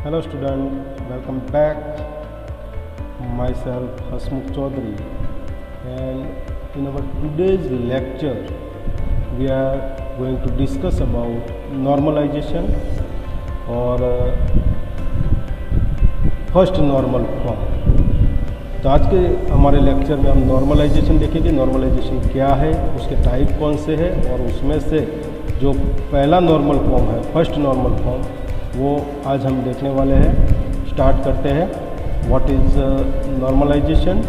Hello student, welcome back. Myself Hasmukh Chaudhary, and in our today's lecture we are going to discuss about normalization or first normal form. तो आज के हमारे lecture में हम normalisation देखेंगे। Normalisation क्या है, उसके टाइप कौन से हैं, और उसमें से जो पहला नॉर्मल फॉर्म है, फर्स्ट नॉर्मल फॉर्म, वो आज हम देखने वाले हैं। स्टार्ट करते हैं। What is normalization?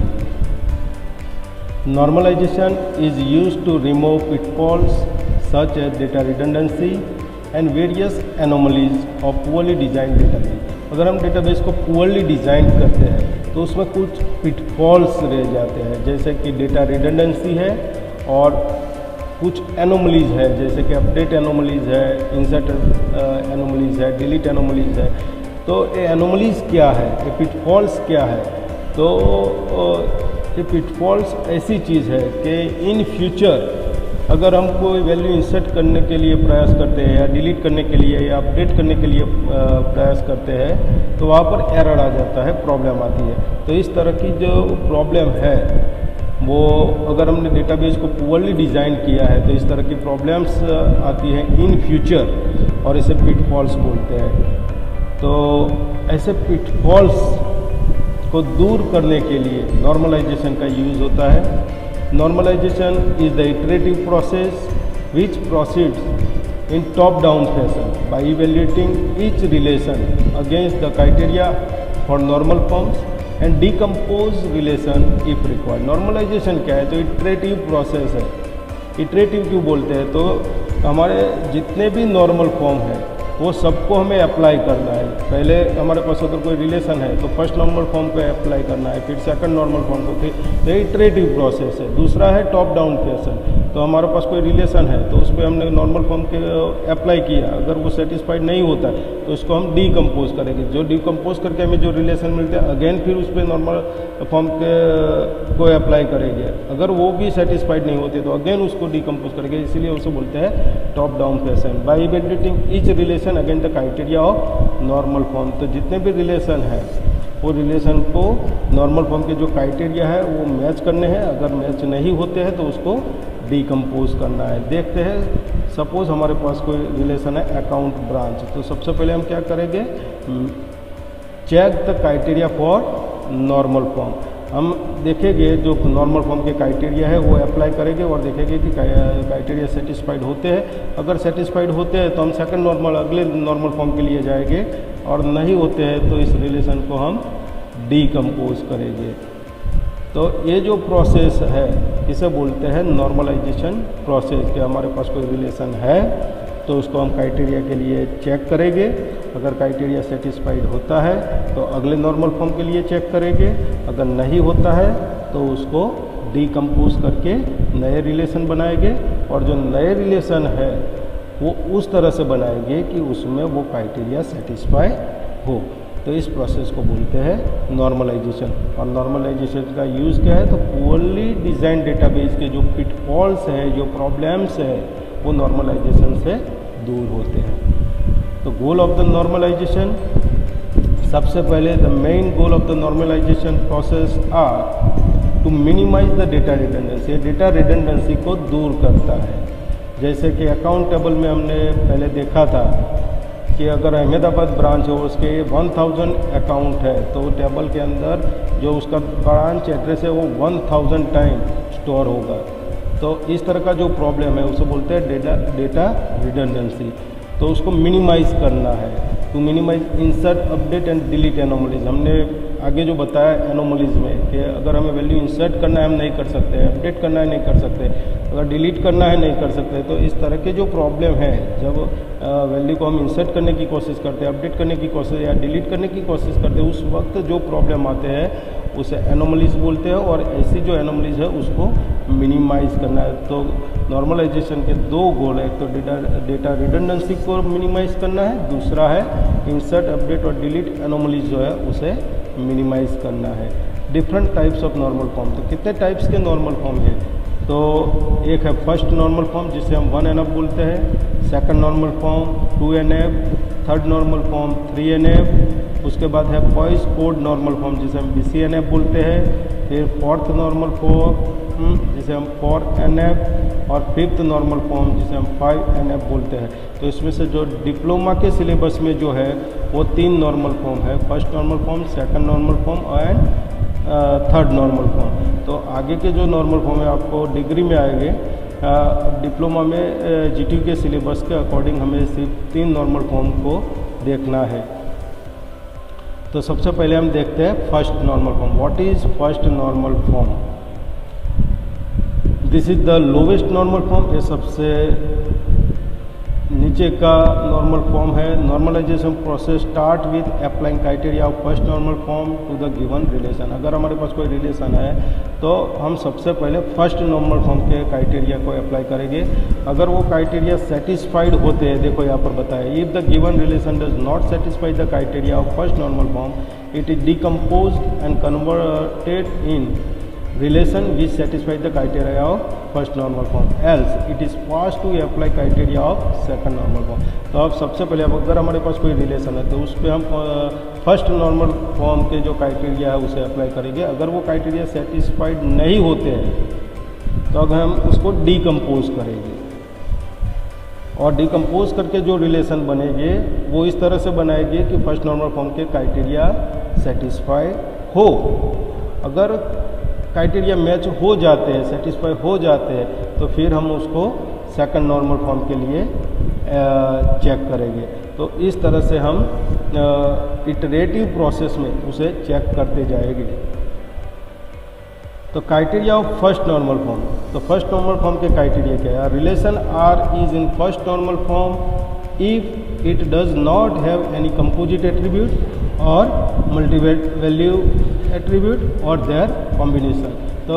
Normalization is used to remove pitfalls such as data redundancy and various anomalies of poorly designed database। अगर हम डेटाबेस को पुअरली डिज़ाइन करते हैं तो उसमें कुछ पिटफॉल्स रह जाते हैं, जैसे कि डेटा रिडंडेंसी है और कुछ एनोमलीज है, जैसे कि अपडेट एनोमलीज है, इंसर्ट एनोमलीज है, डिलीट एनोमलीज है। तो ये एनोमलीज क्या है, ये पिटफॉल्स क्या है? तो ये पिटफॉल्स ऐसी चीज़ है कि इन फ्यूचर अगर हम कोई वैल्यू इंसर्ट करने के लिए प्रयास करते हैं या डिलीट करने के लिए या अपडेट करने के लिए प्रयास करते हैं तो वहाँ पर एरर आ जाता है, प्रॉब्लम आती है। तो इस तरह की जो प्रॉब्लम है वो अगर हमने डेटाबेस को पुअरली डिज़ाइन किया है तो इस तरह की प्रॉब्लम्स आती हैं इन फ्यूचर, और इसे पिटफॉल्स बोलते हैं। तो ऐसे पिटफॉल्स को दूर करने के लिए नॉर्मलाइजेशन का यूज़ होता है। Normalization is the iterative process which proceeds in top-down fashion by evaluating each relation against the criteria for normal forms and decompose relation if required। Normalization क्या है? तो iterative process है। iterative क्यों बोलते हैं? तो हमारे जितने भी नॉर्मल फॉर्म है वो सबको हमें अप्लाई करना है। पहले हमारे पास अगर कोई रिलेशन है तो फर्स्ट नॉर्मल फॉर्म पे अप्लाई करना है, फिर सेकंड नॉर्मल फॉर्म को, फिर इटरेटिव प्रोसेस है। दूसरा है टॉप डाउन फैशन। तो हमारे पास कोई रिलेशन है तो उस पर हमने नॉर्मल फॉर्म के अप्लाई किया, अगर वो सेटिस्फाइड नहीं होता है तो उसको हम डीकम्पोज करेंगे। जो डीकम्पोज करके हमें जो रिलेशन मिलते हैं अगेन फिर उस पर नॉर्मल फॉर्म के को अप्लाई करेंगे। अगर वो भी सेटिस्फाइड नहीं होते तो अगेन उसको डीकम्पोज करेंगे। इसीलिए उसे बोलते हैं top down fashion. By evaluating each relation again the criteria of normal form. तो जितने भी रिलेशन है वो रिलेशन को नॉर्मल फॉर्म के जो क्राइटेरिया है वो मैच करने हैं। अगर मैच नहीं होते हैं तो उसको डीकम्पोज करना है। देखते हैं, सपोज हमारे पास कोई रिलेशन है अकाउंट ब्रांच। तो सबसे पहले हम क्या करेंगे? Check the criteria for normal form. हम देखेंगे जो नॉर्मल फॉर्म के क्राइटेरिया है वो अप्लाई करेंगे और देखेंगे कि क्राइटेरिया सेटिस्फाइड होते हैं। अगर सेटिस्फाइड होते हैं तो हम सेकंड नॉर्मल अगले नॉर्मल फॉर्म के लिए जाएंगे, और नहीं होते हैं तो इस रिलेशन को हम डीकम्पोज करेंगे। तो ये जो प्रोसेस है इसे बोलते हैं नॉर्मलाइजेशन प्रोसेस। कि हमारे पास कोई रिलेशन है तो उसको हम क्राइटेरिया के लिए चेक करेंगे। अगर क्राइटेरिया सेटिस्फाइड होता है तो अगले नॉर्मल फॉर्म के लिए चेक करेंगे। अगर नहीं होता है तो उसको डीकम्पोज करके नए रिलेशन बनाएंगे, और जो नए रिलेशन है वो उस तरह से बनाएंगे कि उसमें वो क्राइटेरिया सेटिस्फाई हो। तो इस प्रोसेस को बोलते हैं नॉर्मलाइजेशन। और नॉर्मलाइजेशन का यूज़ क्या है? तो पुअरली डिज़ाइन डेटाबेस के जो पिटफॉल्स हैं, जो प्रॉब्लम्स हैं, वो नॉर्मलाइजेशन से दूर होते हैं। तो गोल ऑफ द नॉर्मलाइजेशन, सबसे पहले the main goal of the normalization process are to minimize the data redundancy. Data redundancy को दूर करता है। जैसे कि अकाउंट टेबल में हमने पहले देखा था कि अगर अहमदाबाद ब्रांच हो, उसके 1000 अकाउंट है तो टेबल के अंदर जो उसका ब्रांच एड्रेस है वो 1000 टाइम स्टोर होगा। तो इस तरह का जो प्रॉब्लम है उसे बोलते हैं डेटा रिडंडेंसी। तो उसको मिनिमाइज़ करना है। To minimize insert update and delete anomalies. हमने आगे जो बताया एनोमलीज में कि अगर हमें वैल्यू इंसर्ट करना है हम नहीं कर सकते, अपडेट करना है नहीं कर सकते, अगर डिलीट करना है नहीं कर सकते। तो इस तरह के जो प्रॉब्लम है, जब वैल्यू को हम इंसर्ट करने की कोशिश करते हैं, अपडेट करने की कोशिश या डिलीट करने की कोशिश करते हैं, उस वक्त जो प्रॉब्लम आते हैं उसे एनोमलीज बोलते हैं। और ऐसी जो एनोमलीज है उसको मिनिमाइज़ करना है। तो नॉर्मलाइजेशन के दो गोल है, एक तो डेटा रिडंडेंसी को मिनिमाइज़ करना है, दूसरा है इंसर्ट अपडेट और डिलीट एनोमलीज जो है उसे मिनिमाइज़ करना है। Different types of normal form. तो कितने टाइप्स के नॉर्मल फॉर्म है? तो एक है फर्स्ट नॉर्मल फॉर्म जिसे हम 1NF बोलते हैं, second normal form, 2NF, third normal form 3NF, उसके बाद है पॉइस कोड नॉर्मल फॉर्म जिसे हम BCNF बोलते हैं, फिर फोर्थ नॉर्मल फॉर्म जिसे हम 4NF और फिफ्थ नॉर्मल फॉर्म जिसे हम 5NF बोलते हैं। तो इसमें से जो डिप्लोमा के सिलेबस में जो है वो 3 नॉर्मल फॉर्म है, first normal form, second normal form and third normal form. तो आगे के जो नॉर्मल फॉर्म है आपको डिग्री में आएंगे, डिप्लोमा में GTU के सिलेबस के अकॉर्डिंग हमें सिर्फ 3 नॉर्मल फॉर्म को देखना है। तो सबसे पहले हम देखते हैं first normal form. What is first normal form? This is the lowest normal form, ये सबसे नीचे का नॉर्मल फॉर्म है। Normalization process start with applying criteria of first normal form to the given relation. अगर हमारे पास कोई रिलेशन है तो हम सबसे पहले फर्स्ट नॉर्मल फॉर्म के क्राइटेरिया को अप्लाई करेंगे। अगर वो क्राइटेरिया सेटिस्फाइड होते हैं, देखो यहाँ पर बताया, if the given relation does not satisfy the criteria of first normal form, it is decomposed and converted in relation which satisfies the criteria of first normal form, else it is fast to apply criteria of second normal form। तो अब सबसे पहले अब अगर हमारे पास कोई relation है तो उस पर हम फर्स्ट नॉर्मल फॉर्म के जो क्राइटेरिया है उसे अप्लाई करेंगे। अगर वो क्राइटेरिया सेटिस्फाइड नहीं होते हैं तो अगर हम उसको डिकम्पोज करेंगे, और डिकम्पोज करके जो रिलेशन बनेंगे वो इस तरह से बनाएंगे कि फर्स्ट नॉर्मल फॉर्म के क्राइटेरिया सेटिस्फाई हो। अगर क्राइटेरिया मैच हो जाते हैं, सेटिस्फाई हो जाते हैं, तो फिर हम उसको सेकंड नॉर्मल फॉर्म के लिए चेक करेंगे। तो इस तरह से हम इटरेटिव प्रोसेस में उसे चेक करते जाएंगे। तो criteria of first normal form, तो फर्स्ट नॉर्मल फॉर्म के क्राइटेरिया क्या है? Relation R is in first normal form if it does not have any composite attribute और मल्टी वैल्यू एट्रीब्यूट और देयर कॉम्बिनेशन। तो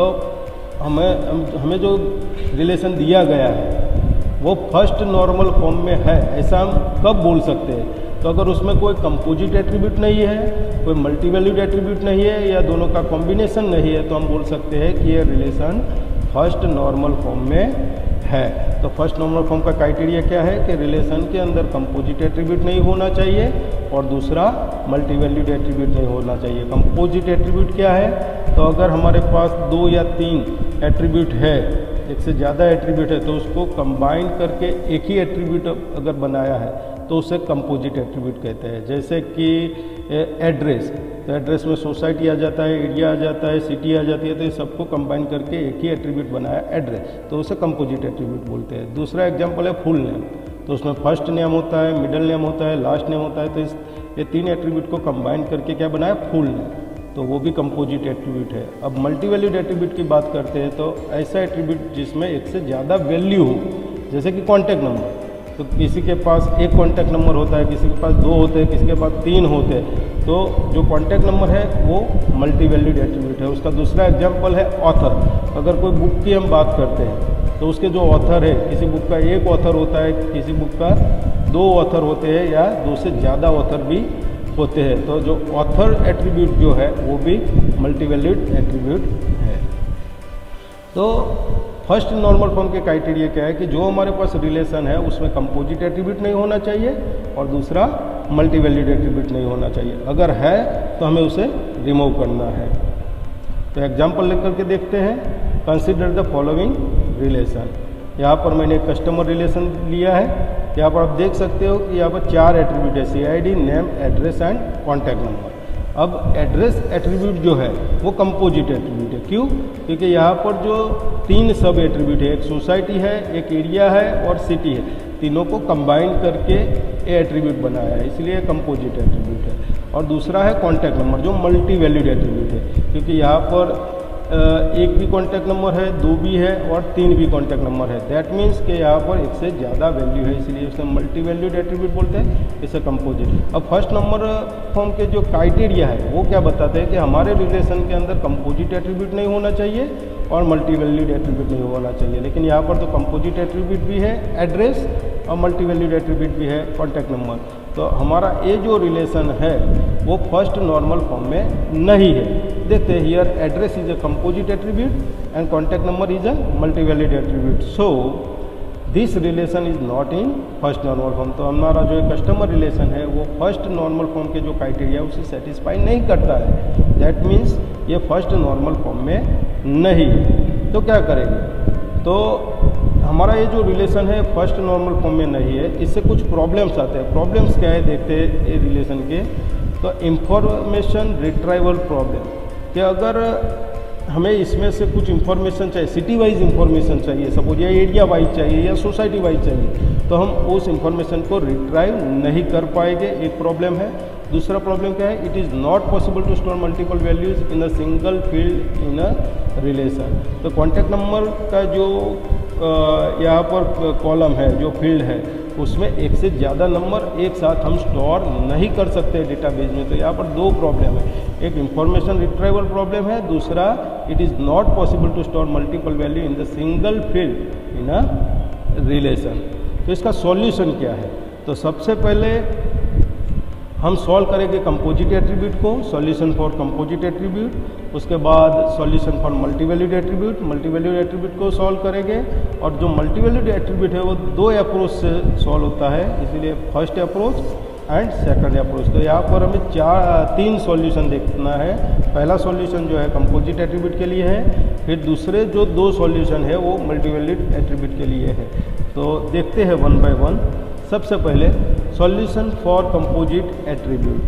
हमें जो रिलेशन दिया गया है वो फर्स्ट नॉर्मल फॉर्म में है, ऐसा हम कब बोल सकते हैं? तो अगर उसमें कोई कंपोजिट एट्रीब्यूट नहीं है, कोई मल्टी वैल्यूड एट्रीब्यूट नहीं है, या दोनों का कॉम्बिनेशन नहीं है, तो हम बोल सकते हैं कि ये रिलेशन फर्स्ट नॉर्मल फॉर्म में है। तो फर्स्ट नॉर्मल फॉर्म का क्राइटेरिया क्या है कि रिलेशन के अंदर कंपोजिट एट्रीब्यूट नहीं होना चाहिए और दूसरा मल्टी वैल्यूड एट्रीब्यूट नहीं होना चाहिए। कंपोजिट एट्रीब्यूट क्या है? तो अगर हमारे पास 2 या 3 एट्रीब्यूट है, एक से ज़्यादा एट्रीब्यूट है, तो उसको कंबाइन करके एक ही एट्रीब्यूट अगर बनाया है तो उसे कंपोजिट एट्रीब्यूट कहते हैं। जैसे कि एड्रेस, तो एड्रेस में सोसाइटी आ जाता है, एरिया आ जाता है, सिटी आ जाती है, तो ये सबको कंबाइन करके एक ही एट्रीब्यूट बनाया एड्रेस, तो उसे कंपोजिट एट्रीब्यूट बोलते हैं। दूसरा एग्जांपल है फुल नेम, तो उसमें फर्स्ट नेम होता है, मिडिल नेम होता है, लास्ट नेम होता है, तो ये 3 एट्रीब्यूट को कंबाइन करके क्या बनाया? फुल नेम, तो वो भी कंपोजिट एट्रीब्यूट है। अब मल्टी वैल्यूड एट्रीब्यूट की बात करते हैं तो ऐसा एट्रीब्यूट जिसमें एक से ज़्यादा वैल्यू हो, जैसे कि कॉन्टैक्ट नंबर, तो किसी के पास एक कॉन्टैक्ट नंबर होता है, किसी के पास 2 होते हैं, किसी के पास 3 होते हैं, तो जो कॉन्टैक्ट नंबर है वो मल्टी वैल्यूड एट्रीब्यूट है। उसका दूसरा एग्जांपल है ऑथर। अगर कोई बुक की हम बात करते हैं तो उसके जो ऑथर है, किसी बुक का एक ऑथर होता है, किसी बुक का 2 ऑथर होते हैं, या 2 से ज़्यादा ऑथर भी होते हैं, तो जो ऑथर एट्रीब्यूट जो है वो भी मल्टी वैल्यूड एट्रीब्यूट है। तो फर्स्ट नॉर्मल फॉर्म के क्राइटेरिया क्या है कि जो हमारे पास रिलेशन है उसमें कंपोजिट एट्रीब्यूट नहीं होना चाहिए और दूसरा मल्टी वैल्यूड एट्रीब्यूट नहीं होना चाहिए। अगर है तो हमें उसे रिमूव करना है। तो एग्जांपल लेकर के देखते हैं। Consider the following relation. यहाँ पर मैंने कस्टमर रिलेशन लिया है। यहाँ पर आप देख सकते हो कि यहाँ पर 4 एट्रीब्यूट है, CID, name, address and contact number. अब एड्रेस एट्रीब्यूट जो है वो कंपोजिट एट्रीब्यूट है। क्यों? क्योंकि यहाँ पर जो 3 सब एट्रीब्यूट है, एक सोसाइटी है, एक एरिया है और सिटी है, तीनों को कंबाइन करके ए एट्रीब्यूट बनाया है, इसलिए कंपोजिट एट्रीब्यूट है। और दूसरा है कॉन्टैक्ट नंबर जो मल्टी वैल्यूड एट्रीब्यूट है, क्योंकि यहाँ पर एक भी कॉन्टैक्ट नंबर है, 2 भी है और 3 भी कॉन्टैक्ट नंबर है। दैट मीन्स कि यहाँ पर एक से ज़्यादा वैल्यू है, इसलिए उसे मल्टी वैल्यूड एट्रीब्यूट बोलते हैं, इसे कंपोजिट। अब फर्स्ट नंबर फॉर्म के जो क्राइटेरिया है वो क्या बताते हैं कि हमारे रिलेशन के अंदर कंपोजिट एट्रीब्यूट नहीं होना चाहिए और मल्टी वैल्यूड एट्रीब्यूट नहीं होना चाहिए। लेकिन यहाँ पर तो कंपोजिट एट्रीब्यूट भी है एड्रेस और मल्टी वैल्यूड एट्रीब्यूट भी है कॉन्टैक्ट नंबर। तो हमारा ये जो रिलेशन है वो फर्स्ट नॉर्मल फॉर्म में नहीं है। देखते हैं, here address is a composite attribute and contact number is a multi valued attribute. So this relation is not in first normal form. तो हमारा जो कस्टमर रिलेशन है वो फर्स्ट नॉर्मल फॉर्म के जो क्राइटेरिया है उसे सेटिस्फाई नहीं करता है। दैट मीन्स ये फर्स्ट नॉर्मल फॉर्म में नहीं है। तो क्या करेंगे, तो हमारा ये जो रिलेशन है फर्स्ट नॉर्मल फॉर्म में नहीं है, इससे कुछ प्रॉब्लम्स आते हैं। प्रॉब्लम्स क्या है देखते हैं ये रिलेशन के। तो इंफॉर्मेशन रिट्राइवल प्रॉब्लम, कि अगर हमें इसमें से कुछ इन्फॉर्मेशन चाहिए, सिटी वाइज इन्फॉर्मेशन चाहिए, सपोज या एरिया वाइज चाहिए या सोसाइटी वाइज चाहिए, तो हम उस इन्फॉर्मेशन को रिट्राइव नहीं कर पाएंगे, एक प्रॉब्लम है। दूसरा प्रॉब्लम क्या है, it is not possible to store multiple values in a single field in a relation. तो कॉन्टैक्ट नंबर का जो यहाँ पर कॉलम है, जो फील्ड है, उसमें एक से ज़्यादा नंबर एक साथ हम स्टोर नहीं कर सकते डेटाबेस में। तो यहाँ पर दो प्रॉब्लम है, एक इंफॉर्मेशन रिट्राइवल प्रॉब्लम है, दूसरा it is not possible to store multiple value in the single field in a relation. तो इसका सॉल्यूशन क्या है, तो सबसे पहले हम सॉल्व करेंगे कंपोजिट एट्रीब्यूट को, सॉल्यूशन फॉर कंपोजिट एट्रीब्यूट। उसके बाद solution for multivalued attribute, multivalued attribute को सॉल्व करेंगे। और जो मल्टीवैल्यूड एट्रीब्यूट है वो दो अप्रोच से सॉल्व होता है, इसीलिए first approach and second approach. तो यहाँ पर हमें तीन सॉल्यूशन देखना है। पहला सॉल्यूशन जो है कंपोजिट एट्रीब्यूट के लिए है, फिर दूसरे जो दो सॉल्यूशन है वो मल्टीवैल्यूड एट्रीब्यूट के लिए है। तो देखते हैं वन बाय वन। सबसे पहले सॉल्यूशन फॉर कंपोजिट एट्रीब्यूट।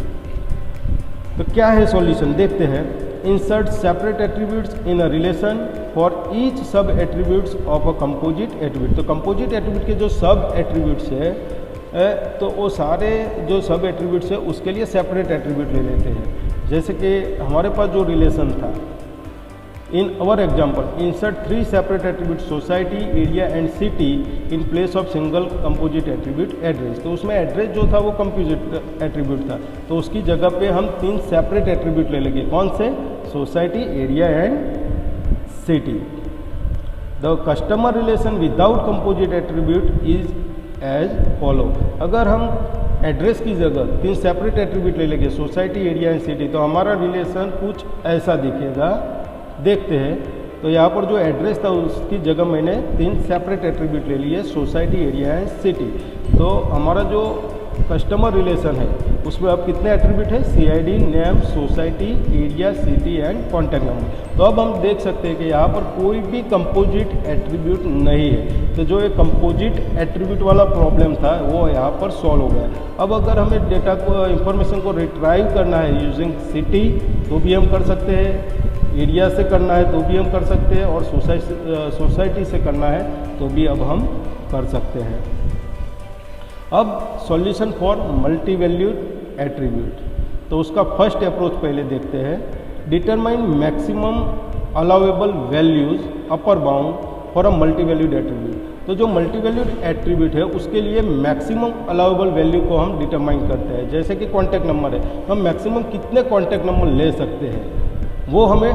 तो क्या है सॉल्यूशन, देखते हैं। Insert separate attributes in a relation for each sub attributes of a composite attribute. तो कंपोजिट एट्रीब्यूट के जो सब एट्रीब्यूट्स है, तो वो सारे जो सब एट्रीब्यूट्स है उसके लिए सेपरेट एट्रीब्यूट ले लेते हैं। जैसे कि हमारे पास जो रिलेशन था, in our example insert 3 separate attribute society, area and city in place of single composite attribute address. तो उसमें एड्रेस जो था वो कंपोजिट एट्रीब्यूट था, तो उसकी जगह पे हम 3 सेपरेट एट्रीब्यूट ले लेंगे। कौन से, society, area and city. The customer relation without composite attribute is as follow. अगर हम एड्रेस की जगह 3 सेपरेट एट्रीब्यूट ले लेंगे, सोसाइटी, एरिया एंड सिटी, तो हमारा रिलेशन कुछ ऐसा दिखेगा। देखते हैं। तो यहाँ पर जो एड्रेस था उसकी जगह मैंने 3 सेपरेट एट्रीब्यूट ले लिए, सोसाइटी, एरिया एंड सिटी। तो हमारा जो कस्टमर रिलेशन है उसमें अब कितने एट्रीब्यूट है, CID, name, society, area, city and contact number. तो अब हम देख सकते हैं कि यहाँ पर कोई भी कंपोजिट एट्रीब्यूट नहीं है। तो जो ये कंपोजिट एट्रीब्यूट वाला प्रॉब्लम था वो यहाँ पर सॉल्व हो गया। अब अगर हमें डेटा को, इंफॉर्मेशन को रिट्राइव करना है यूजिंग सिटी, तो भी हम कर सकते हैं, एरिया से करना है तो भी हम कर सकते हैं, और सोसाइटी से करना है तो भी अब हम कर सकते हैं। अब सॉल्यूशन फॉर मल्टीवैल्यूड एट्रीब्यूट। तो उसका फर्स्ट अप्रोच पहले देखते हैं। Determine maximum allowable values upper bound for a multivalued attribute. तो जो मल्टीवैल्यूड एट्रीब्यूट है उसके लिए मैक्सिमम अलाउेबल वैल्यू को हम डिटरमाइन करते हैं। जैसे कि कॉन्टैक्ट नंबर है, हम मैक्सिमम कितने कॉन्टैक्ट नंबर ले सकते हैं वो हमें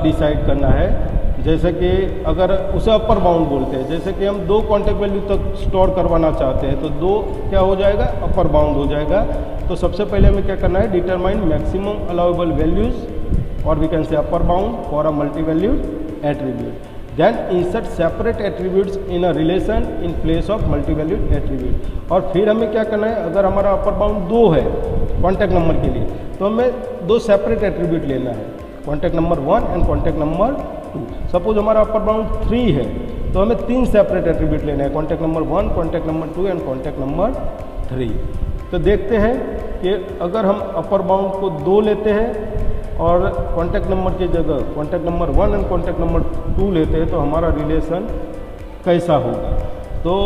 डिसाइड करना है। जैसे कि अगर उसे अपर बाउंड बोलते हैं, जैसे कि हम 2 कॉन्टैक्ट वैल्यू तक स्टोर करवाना चाहते हैं तो 2 क्या हो जाएगा, अपर बाउंड हो जाएगा। तो सबसे पहले हमें क्या करना है, डिटरमाइन मैक्सिमम अलाउेबल वैल्यूज और we can say upper bound for a multivalued attribute. Then insert separate attributes in a relation in place of multivalued attribute. और फिर हमें क्या करना है, अगर हमारा अपर बाउंड 2 है कॉन्टैक्ट नंबर के लिए, तो हमें 2 सेपरेट एट्रीब्यूट लेना है, contact number 1 and contact number 2। Suppose हमारा अपर बाउंड 3 है तो हमें 3 सेपरेट एट्रीब्यूट लेना है, contact number 1, contact number 2 and contact number 3। तो देखते हैं कि अगर हम अपर बाउंड को 2 लेते हैं और कॉन्टैक्ट नंबर की जगह contact number 1 and contact number 2 लेते हैं तो हमारा रिलेशन कैसा होगा। तो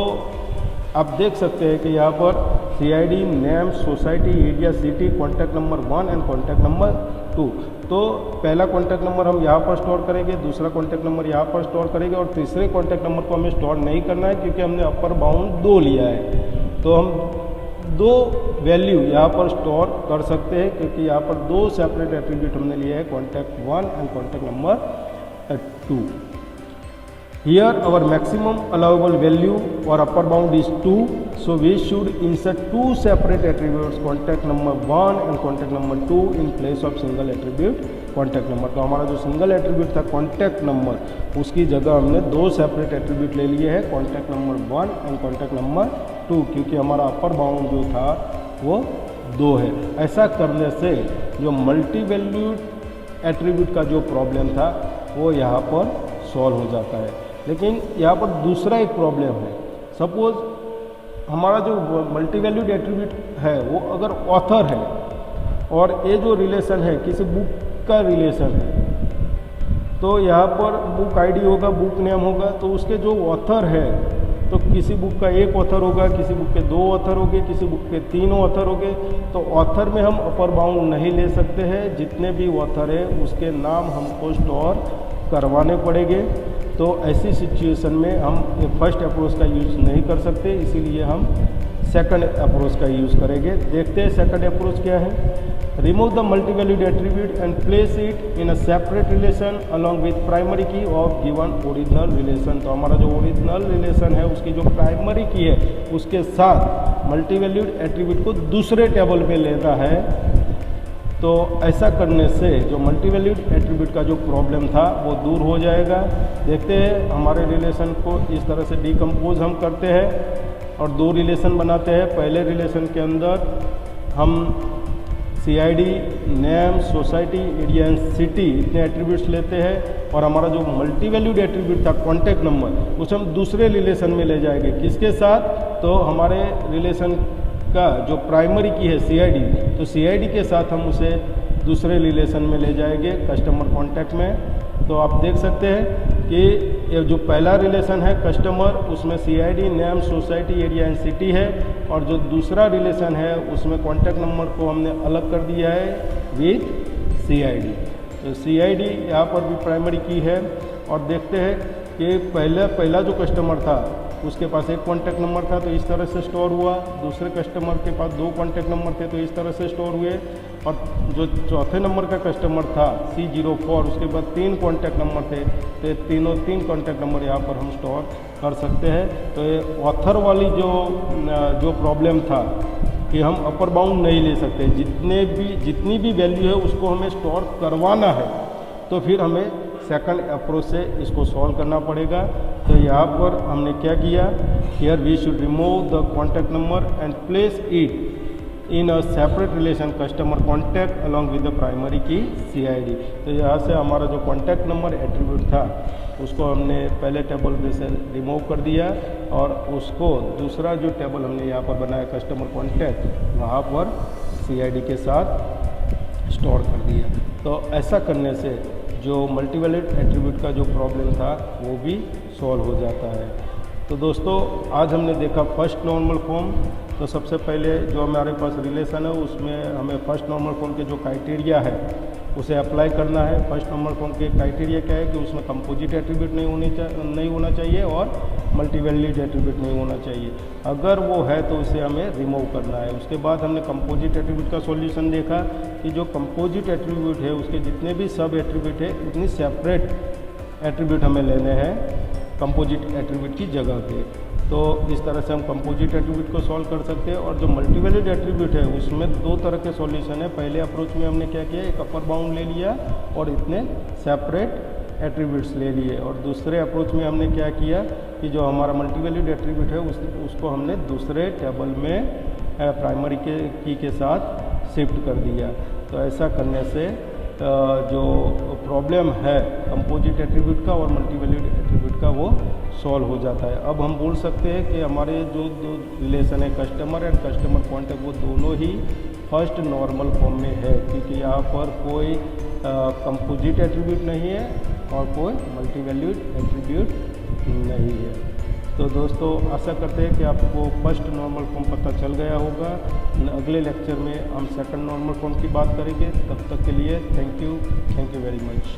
आप देख सकते हैं कि यहाँ पर CID, name, society, area, city, contact number 1 and contact number 2। तो पहला कॉन्टैक्ट नंबर हम यहाँ पर स्टोर करेंगे, दूसरा कॉन्टैक्ट नंबर यहाँ पर स्टोर करेंगे, और तीसरे कॉन्टैक्ट नंबर को हमें स्टोर नहीं करना है क्योंकि हमने अपर बाउंड 2 लिया है। तो हम 2 वैल्यू यहाँ पर स्टोर कर सकते हैं क्योंकि यहाँ पर 2 सेपरेट एट्रीब्यूट हमने लिए है, contact 1 and contact number 2। Here our maximum allowable value or upper bound is 2, so we should insert 2 separate attributes, contact number 1 and contact number 2 in place of single attribute contact number. तो हमारा जो single attribute था contact number, उसकी जगह हमने दो separate attribute ले लिए हैं, contact number 1 and contact number 2, क्योंकि हमारा अपर बाउंड जो था वो 2 है। ऐसा करने से जो मल्टी वैल्यूड एट्रीब्यूट का जो प्रॉब्लम था वो यहाँ पर सॉल्व हो जाता है। लेकिन यहाँ पर दूसरा एक प्रॉब्लम है। सपोज हमारा जो मल्टी वैल्यूड एट्रीब्यूट है वो अगर ऑथर है और ये जो रिलेशन है किसी बुक का रिलेशन है, तो यहाँ पर बुक आईडी होगा, बुक नेम होगा, तो उसके जो ऑथर है तो किसी बुक का एक ऑथर होगा, किसी बुक के 2 ऑथर होंगे, किसी बुक के 3 ऑथर होंगे। तो ऑथर में हम अपर बाउंड नहीं ले सकते हैं, जितने भी ऑथर है उसके नाम हमको स्टोर करवाने पड़ेंगे। तो ऐसी सिचुएशन में हम फर्स्ट अप्रोच का यूज़ नहीं कर सकते, इसीलिए हम सेकंड अप्रोच का यूज़ करेंगे। देखते हैं सेकंड अप्रोच क्या है। Remove the multi valued attribute and place it in a separate relation along with primary की ऑफ गिवन ओरिजिनल रिलेशन। तो हमारा जो ओरिजिनल रिलेशन है उसकी जो प्राइमरी की है उसके साथ मल्टी वैल्यूड एट्रीब्यूट को दूसरे टेबल में लेना है। तो ऐसा करने से जो मल्टी वैल्यूड एट्रीब्यूट का जो प्रॉब्लम था वो दूर हो जाएगा। देखते हैं हमारे रिलेशन को इस तरह से डिकम्पोज हम करते हैं और 2 रिलेशन बनाते हैं। पहले रिलेशन के अंदर हम CID, name, society, area and city इतने एट्रीब्यूट्स लेते हैं और हमारा जो मल्टी वैल्यूड एट्रीब्यूट था कॉन्टैक्ट नंबर उसे हम दूसरे रिलेशन में ले जाएंगे। किसके साथ? तो हमारे रिलेशन का जो प्राइमरी की है CID, तो CID के साथ हम उसे दूसरे रिलेशन में ले जाएंगे कस्टमर कॉन्टैक्ट में। तो आप देख सकते हैं कि ये जो पहला रिलेशन है कस्टमर, उसमें CID, name, society, area and city है, और जो दूसरा रिलेशन है उसमें कॉन्टैक्ट नंबर को हमने अलग कर दिया है विथ CID। तो CID यहाँ पर भी प्राइमरी की है। और देखते हैं कि पहला जो कस्टमर था उसके पास एक कॉन्टैक्ट नंबर था तो इस तरह से स्टोर हुआ, दूसरे कस्टमर के पास 2 कॉन्टैक्ट नंबर थे तो इस तरह से स्टोर हुए, और जो चौथे नंबर का कस्टमर था C04 उसके पास 3 कॉन्टैक्ट नंबर थे तो तीनों 3 कॉन्टैक्ट नंबर यहाँ पर हम स्टोर कर सकते हैं। तो ये ऑथर वाली जो प्रॉब्लम था कि हम अपर बाउंड नहीं ले सकते, जितनी भी वैल्यू है उसको हमें स्टोर करवाना है, तो फिर हमें सेकंड अप्रोच से इसको सॉल्व करना पड़ेगा। तो यहाँ पर हमने क्या किया, here we should remove the contact number and place it in a separate relation customer contact along with the primary key CID। तो यहाँ से हमारा जो कॉन्टैक्ट नंबर एट्रीब्यूट था उसको हमने पहले टेबल में से रिमूव कर दिया और उसको दूसरा जो टेबल हमने यहाँ पर बनाया कस्टमर कॉन्टैक्ट, वहाँ पर CID के साथ स्टोर कर दिया। तो ऐसा करने से जो मल्टी वैल्यूड एट्रीब्यूट का जो प्रॉब्लम था वो भी सॉल्व हो जाता है। तो दोस्तों आज हमने देखा फर्स्ट नॉर्मल फॉर्म। तो सबसे पहले जो हमारे पास रिलेशन है उसमें हमें फर्स्ट नॉर्मल फॉर्म के जो क्राइटेरिया है उसे अप्लाई करना है। फर्स्ट नॉर्मल फॉर्म के क्राइटेरिया क्या है कि उसमें कंपोजिट एट्रीब्यूट नहीं होना चाहिए और मल्टी वैल्यूड एट्रीब्यूट नहीं होना चाहिए। अगर वो है तो उसे हमें रिमूव करना है। उसके बाद हमने कंपोजिट एट्रीब्यूट का सॉल्यूशन देखा कि जो कंपोजिट एट्रीब्यूट है उसके जितने भी सब एट्रीब्यूट है उतनी सेपरेट एट्रीब्यूट हमें लेने हैं कंपोजिट एट्रीब्यूट की जगह पे। तो इस तरह से हम कंपोजिट एट्रीब्यूट को सॉल्व कर सकते हैं। और जो मल्टी वैल्यूड एट्रीब्यूट है उसमें 2 तरह के सॉल्यूशन है। पहले अप्रोच में हमने क्या किया, एक अपर बाउंड ले लिया और इतने सेपरेट एट्रीब्यूट्स ले लिए, और दूसरे अप्रोच में हमने क्या किया कि जो हमारा मल्टी वैल्यूड एट्रीब्यूट है उसको हमने दूसरे टेबल में प्राइमरी की के साथ शिफ्ट कर दिया। तो ऐसा करने से जो प्रॉब्लम है कंपोजिट एट्रीब्यूट का और मल्टी वैल्यूड एट्रीब्यूट का वो सॉल्व हो जाता है। अब हम बोल सकते हैं कि हमारे जो 2 रिलेशन है कस्टमर एंड कस्टमर कॉन्टैक्ट वो दोनों ही फर्स्ट नॉर्मल फॉर्म में है, क्योंकि यहाँ पर कोई कंपोजिट एट्रीब्यूट नहीं है और कोई मल्टी वैल्यूड एट्रीब्यूट नहीं है। तो दोस्तों आशा करते हैं कि आपको फर्स्ट नॉर्मल फॉर्म पता चल गया होगा। अगले लेक्चर में हम सेकंड नॉर्मल फॉर्म की बात करेंगे। तब तक के लिए थैंक यू वेरी मच।